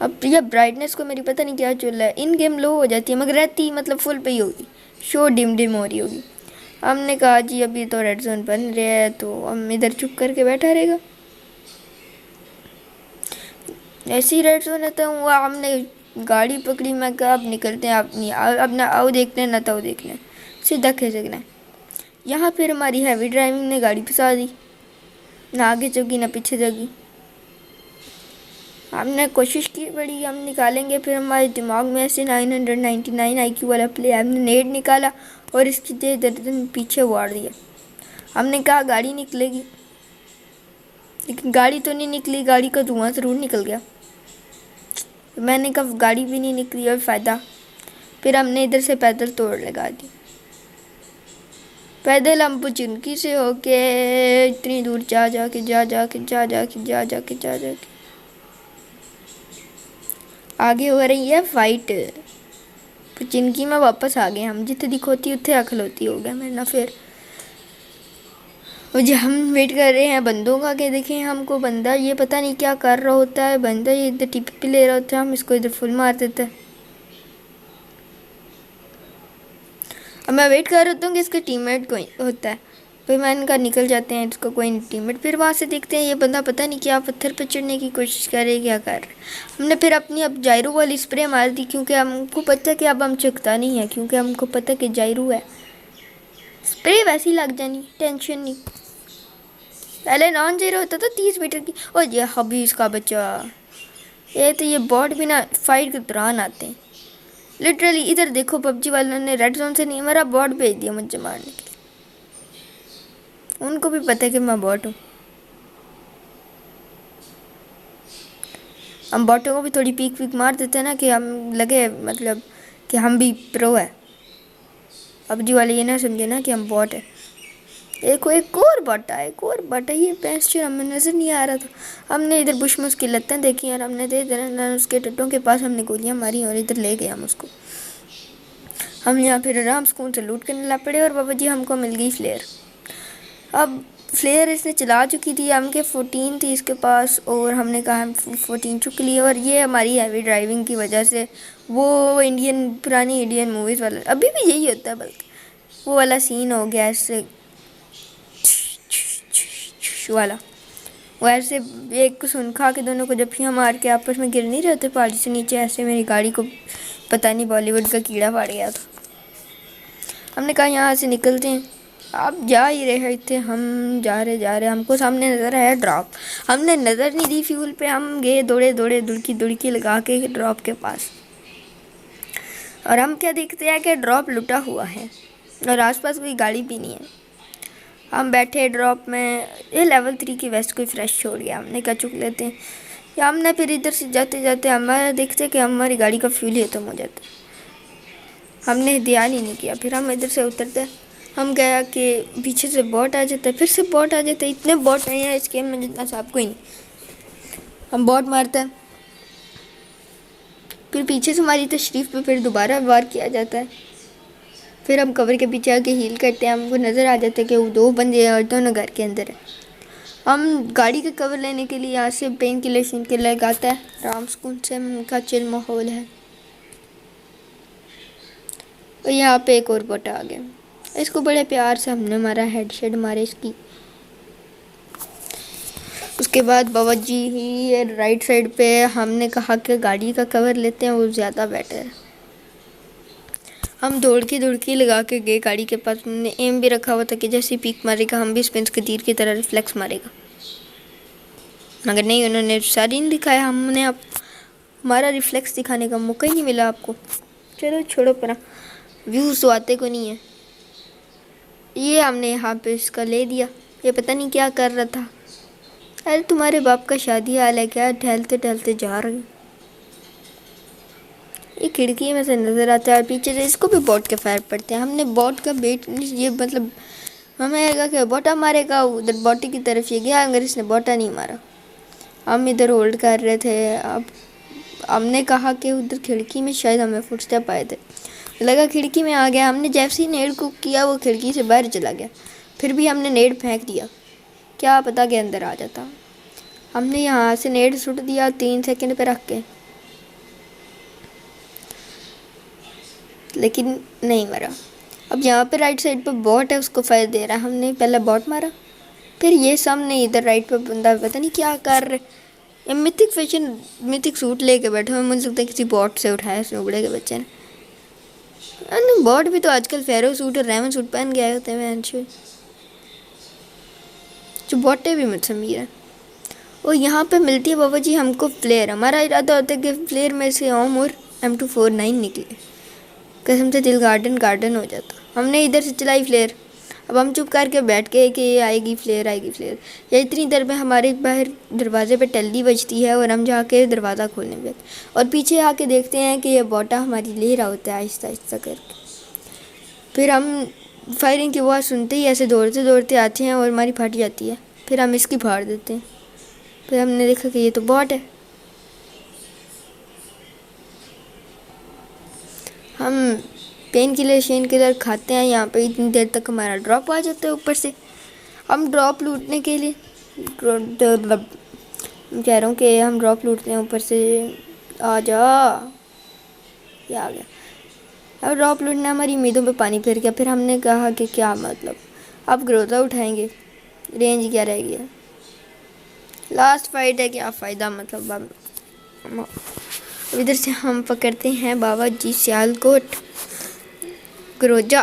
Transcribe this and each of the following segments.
اب یہ برائٹنیس کو میری پتہ نہیں کیا چل رہا ہے، ان گیم لو ہو جاتی ہے مگر رہتی مطلب فل پہ ہی ہوگی، شو ڈم ہو رہی ہوگی۔ ہم نے کہا جی ابھی تو ریڈ زون بن رہا ہے تو ہم ادھر چپ کر کے بیٹھا رہے گا، ایسی ریڈ زون ہے تو ہم نے گاڑی پکڑی، میں کہا اب نکلتے ہیں، اب نہ آؤ دیکھتے ہیں نہ تو دیکھنا ہے، سیدھا کھسکنا ہے۔ یہاں پھر ہماری ہیوی ڈرائیونگ نے گاڑی پھنسا دی، نہ آگے جگی نہ پیچھے جگی۔ ہم نے کوشش کی بڑی ہم نکالیں گے، پھر ہمارے دماغ میں ایسے 999 آئی کیو والا پلے، ہم نے نیٹ نکالا اور اس کی تیز گردن پیچھے واڑ دیا۔ ہم نے کہا گاڑی نکلے گی، لیکن گاڑی تو نہیں نکلی، گاڑی کا دھواں ضرور نکل گیا۔ میں نے کہا گاڑی بھی نہیں نکلی اور فائدہ، پھر ہم نے ادھر سے پیدل توڑ لگا دی، پیدل ہم پچنکی سے ہو کے اتنی دور جا کے آگے ہو رہی ہے فائٹ، پچنکی میں واپس آ گئے ہم، جتنے دکھوتی اتنے اکھلوتی ہو گیا میں نہ۔ پھر جی ہم ویٹ کر رہے ہیں بندوں کا کہ دیکھیں ہم کو بندہ یہ پتہ نہیں کیا کر رہا ہوتا ہے، بندہ یہ ادھر ٹی پی لے رہا ہوتا ہے، ہم اس کو ادھر فل مار دیتے ہیں۔ اب میں ویٹ کر رہا ہوں کہ اس کا ٹیم میٹ کوئی ہوتا ہے، پھر میں ان کا نکل جاتے ہیں، اس کو کوئی ٹیم میٹ، پھر وہاں سے دیکھتے ہیں یہ بندہ پتہ نہیں کیا پتھر پہ چڑھنے کی کوشش کر رہے کیا کر رہے۔ ہم نے پھر اپنی جائرو والی سپرے مار دی، کیونکہ ہم کو پتہ کہ اب ہم چکتا نہیں ہے، کیونکہ ہم کو پتہ کہ جائرو ہے، سپرے ویسی لگ جانی، ٹینشن نہیں۔ پہلے نان زیرو ہوتا تھا 30 میٹر کی، اور یہ حبیز کا بچہ، یہ تو یہ بوٹ بھی نہ فائٹ کے دوران آتے ہیں لٹرلی۔ ادھر دیکھو پب جی والوں نے ریڈ زون سے نہیں مارا، بوٹ بھیج دیا مجھے مارنے کے لیے، ان کو بھی پتہ ہے کہ میں بوٹ ہوں۔ ہم بوٹوں کو بھی تھوڑی پیک مار دیتے ہیں نا، کہ ہم لگے مطلب کہ ہم بھی پرو ہے، پب جی والے یہ نہ سمجھے نا کہ ہم بوٹ ہیں۔ ایک اور بٹا یہ پینسچر ہمیں نظر نہیں آ رہا تھا، ہم نے ادھر بشمس کی لتیں دیکھی اور ہم نے اس کے ٹٹوں کے پاس ہم نے گولیاں ماری اور ادھر لے گئے ہم اس کو۔ ہم یہاں پھر آرام سکون سے لوٹ کرنے لگ پڑے، اور بابا جی ہم کو مل گئی فلیئر۔ اب فلیئر اس نے چلا چکی تھی، ہم کے 14 تھی اس کے پاس، اور ہم نے کہا ہم 14 چک لی، اور یہ ہماری ہیوی ڈرائیونگ کی وجہ سے وہ پرانی انڈین موویز والا، ابھی بھی یہی ہوتا ہے بلکہ وہ والا سین ہو گیا ایسے والا، وہ ایسے ایک کو سن کھا کے دونوں کو جپیاں مار کے آپس میں گر نہیں رہتے پہاڑی سے نیچے، ایسے میری گاڑی کو پتہ نہیں بالی ووڈ کا کیڑا پھاڑ گیا تھا۔ ہم نے کہا یہاں سے نکلتے ہیں، اب جا ہی رہے تھے ہم، جا رہے ہم کو سامنے نظر آیا ڈراپ، ہم نے نظر نہیں دی فیول پہ، ہم گئے دوڑے دڑکی لگا کے ڈراپ کے پاس، اور ہم کیا دیکھتے ہیں کہ ڈراپ لٹا ہوا ہے اور آس پاس کوئی گاڑی بھی نہیں ہے۔ ہم بیٹھے ڈراپ میں، یہ لیول 3 کی ویسٹ کوئی فریش چھوڑ گیا، ہم نے کہا چک لیتے ہیں، یا ہم نے پھر ادھر سے جاتے ہمارا دیکھتے کہ ہماری گاڑی کا فیول ہی ختم ہو جاتا، ہم نے دھیان ہی نہیں کیا، پھر ہم ادھر سے اترتے، ہم گیا کہ پیچھے سے بوٹ آ جاتا ہے، پھر سے بوٹ آ جاتا ہے، اتنے بوٹ نہیں ہیں اس گیم میں جتنا صاحب کوئی نہیں، ہم بوٹ مارتے ہیں، پھر پیچھے سے ہماری تشریف پہ پھر دوبارہ وار کیا جاتا ہے، پھر ہم کور کے پیچھے آ کے ہیل کرتے ہیں، ہم کو نظر آ جاتا ہے کہ وہ 2 بندے ہیں اور دونوں گھر کے اندر ہیں۔ ہم گاڑی کا کور لینے کے لیے یہاں سے پین کے لگاتا ہے، آرام سکون سے کا چل ماحول ہے، اور یہاں پہ ایک اور بوٹ آ گیا، اس کو بڑے پیار سے ہم نے مارا، ہیڈ شیڈ مارے اس کی۔ اس کے بعد بابا جی ہی رائٹ سائڈ پہ ہم نے کہا کہ گاڑی کا کور لیتے ہیں، وہ زیادہ بیٹر ہے۔ ہم دوڑ کی لگا کے گئے گاڑی کے پاس، ہم نے ایم بھی رکھا ہوا تھا کہ جیسے پیک مارے گا ہم بھی اسپنس کے تیر کی طرح ریفلیکس مارے گا، مگر نہیں، انہوں نے ساری نہیں دکھایا، ہم نے اب ہمارا ریفلیکس دکھانے کا موقع ہی نہیں ملا آپ کو، چلو چھوڑو پرا، ویوز تو آتے کو نہیں ہے۔ یہ ہم نے یہاں پہ اس کا لے دیا، یہ پتہ نہیں کیا کر رہا تھا، ارے تمہارے باپ کا شادی حال ہے کیا، ٹہلتے جا رہے ہیں۔ یہ کھڑکی میں سے نظر آتا ہے، اور پیچھے سے اس کو بھی بوٹ کے فائر پڑتے ہیں، ہم نے بوٹ کا بیٹ، یہ مطلب ہمیں لگا کہ بوٹا مارے گا، ادھر بوٹی کی طرف یہ گیا، اگر اس نے بوٹا نہیں مارا، ہم ادھر ہولڈ کر رہے تھے۔ اب ہم نے کہا کہ ادھر کھڑکی میں شاید ہمیں فٹ اسٹیپ آئے تھے، لگا کھڑکی میں آ گیا، ہم نے جیسے ہی نیڑ کو کیا وہ کھڑکی سے باہر چلا گیا، پھر بھی ہم نے نیڑ پھینک دیا، کیا پتا کہ اندر آ جاتا، ہم نے یہاں سے نیڑ سٹ دیا 3 سیکنڈ پہ رکھ کے، لیکن نہیں مرا. اب یہاں پہ رائٹ سائڈ پہ بوٹ ہے, اس کو فائر دے رہا ہے. ہم نے پہلا بوٹ مارا, پھر یہ سامنے ادھر رائٹ پہ بندہ پتہ نہیں کیا کر رہے. یہ میتھک فیشن میتھک سوٹ لے کے بیٹھے ہوئے, مجھے لگتا ہے کسی بوٹ سے اٹھایا اس نوبڑے کے بچے نے. بوٹ بھی تو آج کل فیرو سوٹ اور ریمن سوٹ پہن کے آئے ہوتے ہیں, جو بوٹیں بھی مجھ سے امیر ہیں. اور یہاں پہ ملتی ہے بابا جی ہم کو فلیئر. ہمارا ارادہ ہوتا ہے کہ فلیئر میں سے اوم اور M249 نکلے. قسم سے دل گارڈن ہو جاتا. ہم نے ادھر سے چلائی فلیئر. اب ہم چپ کر کے بیٹھ گئے کہ یہ آئے گی فلیئر آئے گی فلیئر. یا اتنی دیر میں ہمارے باہر دروازے پہ ٹلی بجتی ہے اور ہم جا کے دروازہ کھولنے میں, اور پیچھے آ کے دیکھتے ہیں کہ یہ بوٹا ہماری لے رہا ہوتا ہے آہستہ آہستہ کر کے. پھر ہم فائرنگ کی آواز سنتے ہی ایسے دوڑتے آتے ہیں اور ہماری پھٹ جاتی ہے. پھر ہم اس کی پھاڑ دیتے ہیں. پھر ہم نے دیکھا کہ یہ تو بوٹ ہے. ہم پین کلر کھاتے ہیں. یہاں پہ اتنی دیر تک ہمارا ڈراپ آ جاتا ہے اوپر سے. ہم ڈراپ لوٹنے کے لیے کہہ رہا ہوں کہ ہم ڈراپ لوٹتے ہیں اوپر سے. آ جا, یہ آ گیا. اب ڈراپ لوٹنا ہماری امیدوں پہ پانی پھر گیا. پھر ہم نے کہا کہ کیا مطلب, اب گروزہ اٹھائیں گے, رینج کیا رہ گیا. لاسٹ فائٹ ہے, کیا فائدہ مطلب. ادھر سے ہم پکڑتے ہیں بابا جی سیالکوٹ گروجا.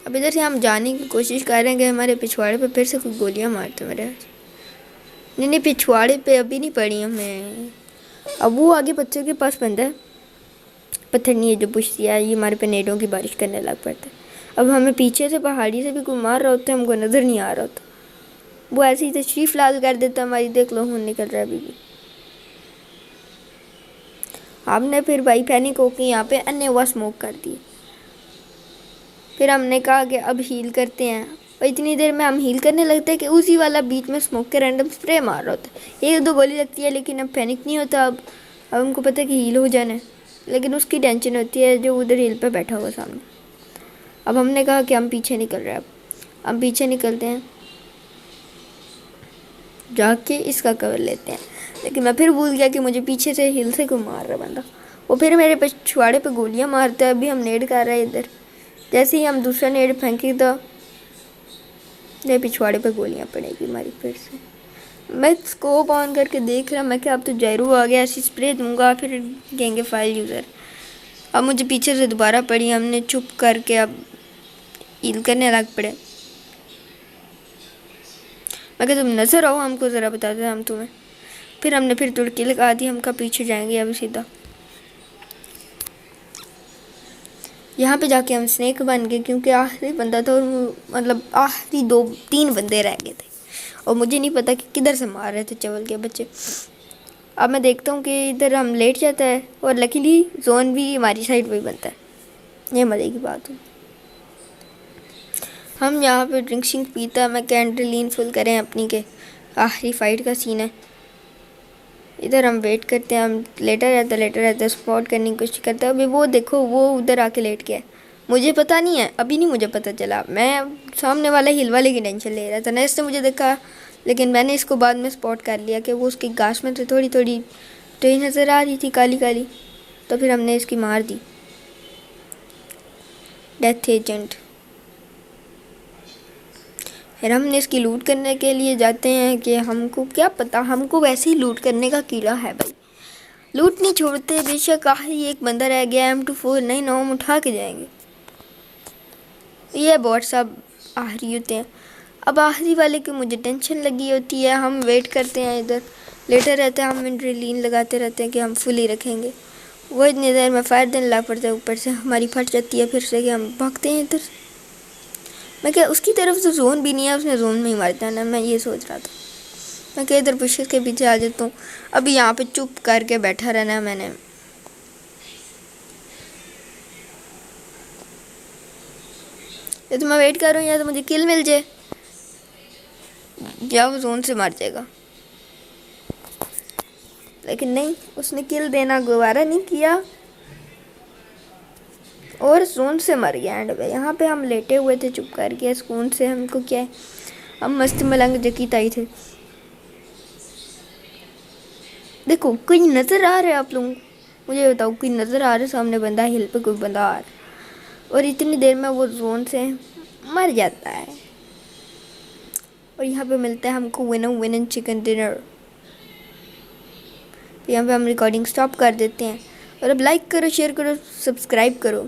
اب ادھر سے ہم جانے کی کوشش کر رہے ہیں کہ ہمارے پچھواڑے پہ پھر سے کوئی گولیاں مارتے میرے. نہیں پچھواڑے پہ ابھی نہیں پڑی ہمیں. اب وہ آگے پتھر کے پاس بندہ ہے. پتھر نہیں ہے جو پشتی ہے, یہ ہمارے پہ نیڈوں کی بارش کرنے لگ پڑتا ہے. اب ہمیں پیچھے سے پہاڑی سے بھی کوئی مار رہا ہوتا ہے, ہم کو نظر نہیں آ رہا ہوتا. وہ ایسی تشریف لال کر دیتا ہماری. دیکھ لو خون نکل رہا ہے ابھی بھی. ہم نے پھر بھائی پینک ہو کے یہاں پہ انے ہوا اسموک کر دی. پھر ہم نے کہا کہ اب ہیل کرتے ہیں. اور اتنی دیر میں ہم ہیل کرنے لگتے ہیں کہ اسی والا بیچ میں اسموک کے رینڈم سپرے مار رہا ہوتا ہے. 1-2 گولی لگتی ہے لیکن اب پینک نہیں ہوتا. اب ہم کو پتہ ہے کہ ہیل ہو جانا ہے, لیکن اس کی ٹینشن ہوتی ہے جو ادھر ہیل پہ بیٹھا ہوا سامنے. اب ہم نے کہا کہ ہم پیچھے نکل رہے ہیں. اب ہم پیچھے نکلتے ہیں, جا کے اس کا کور لیتے ہیں. لیکن میں پھر بھول گیا کہ مجھے پیچھے سے ہل سے کوئی مار رہا بندہ. وہ پھر میرے پچھواڑے پہ گولیاں مارتا ہے. ابھی ہم نیڈ کر رہے ہیں ادھر. جیسے ہی ہم دوسرا نیڈ پھینکی تو میرے پچھواڑے پہ گولیاں پڑے گی ہماری پھر سے. میں اسکوپ آن کر کے دیکھ رہا, میں کہ اب تو جیرو آ گیا, ایسی اسپرے دوں گا پھر کہیں گے فائل یوزر. اب مجھے پیچھے سے دوبارہ پڑی. ہم نے چھپ کر کے اب ہیل کرنے لگ پڑے. میں کہ تم نظر آؤ, ہم کو ذرا بتا دیں ہم تمہیں. پھر ہم نے پھر تڑکی لگا دی. ہم کا پیچھے جائیں گے اب سیدھا. یہاں پہ جا کے ہم سنیک بن گئے کیونکہ آخری بندہ تھا, اور مطلب آخری 2-3 بندے رہ گئے تھے. اور مجھے نہیں پتا کہ کدھر سے مار رہے تھے چول کے بچے. اب میں دیکھتا ہوں کہ ادھر ہم لیٹ جاتا ہے, اور لکیلی زون بھی ہماری سائڈ پہ ہی بنتا ہے. یہ مزے کی بات ہے. ہم یہاں پہ ڈرنک شنک پیتا ہے. میں کینڈرلین فل کریں اپنی کے آخری فائٹ کا سین ہے. ادھر ہم ویٹ کرتے ہیں. ہم لیٹر رہتا ہے سپورٹ کرنے کی کوشش کرتا ہے. ابھی وہ دیکھو وہ ادھر آ کے لیٹ گیا. مجھے پتہ نہیں ہے, ابھی نہیں مجھے پتہ چلا. میں سامنے والے ہل والے کی ٹینشن لے رہا تھا. نہ اس نے مجھے دیکھا, لیکن میں نے اس کو بعد میں سپورٹ کر لیا کہ وہ اس کی گاش میں سے تھوڑی تو ہی نظر آ رہی تھی کالی کالی. تو پھر ہم نے اس کی مار دی. Death agent. پھر ہم نے اس کی لوٹ کرنے کے لیے جاتے ہیں کہ ہم کو کیا پتا, ہم کو ویسے ہی لوٹ کرنے کا کیڑا ہے بھائی. لوٹ نہیں چھوڑتے. بے شک آخری ایک بندہ رہ گیا, M249 ہم اٹھا کے جائیں گے. یہ بوٹ سب آخری ہوتے ہیں. اب آخری والے کی مجھے ٹینشن لگی ہوتی ہے. ہم ویٹ کرتے ہیں ادھر لیٹر رہتے ہیں. ہم انڈرلین لگاتے رہتے ہیں کہ ہم فل ہی رکھیں گے. وہ اتنی دیر میں فائر دینے لگ پڑتا ہے. اوپر سے ہماری پھٹ جاتی ہے پھر سے کہ ہم بھاگتے ہیں ادھر. میں کہ اس کی طرف تو زون بھی نہیں ہے, اس نے زون میں ہی مار جانا. میں یہ سوچ رہا تھا. میں کہ ادھر بشز کے پیچھے آ جاتا ہوں. ابھی یہاں پہ چپ کر کے بیٹھا رہنا ہے میں نے. یا تو میں ویٹ کر رہا ہوں یا تو مجھے کل مل جائے, یا وہ زون سے مار جائے گا. لیکن نہیں, اس نے کل دینا گوارا نہیں کیا اور زون سے مر گیا. اینڈ پہ یہاں پہ ہم لیٹے ہوئے تھے چپ کر کے سکون سے. ہم کو کیا ہے, ہم مست ملنگ جکی تائی تھے. دیکھو کوئی نظر آ رہا ہے آپ لوگوں کو, مجھے بتاؤ کوئی نظر آ رہا ہے سامنے بندہ ہل پہ کوئی بندہ آ رہا ہے، اور اتنی دیر میں وہ زون سے مر جاتا ہے. اور یہاں پہ ملتا ہے ہم کو ون چکن ڈنر. یہاں پہ ہم ریکارڈنگ سٹاپ کر دیتے ہیں. اور اب لائک کرو، شیئر کرو، سبسکرائب کرو.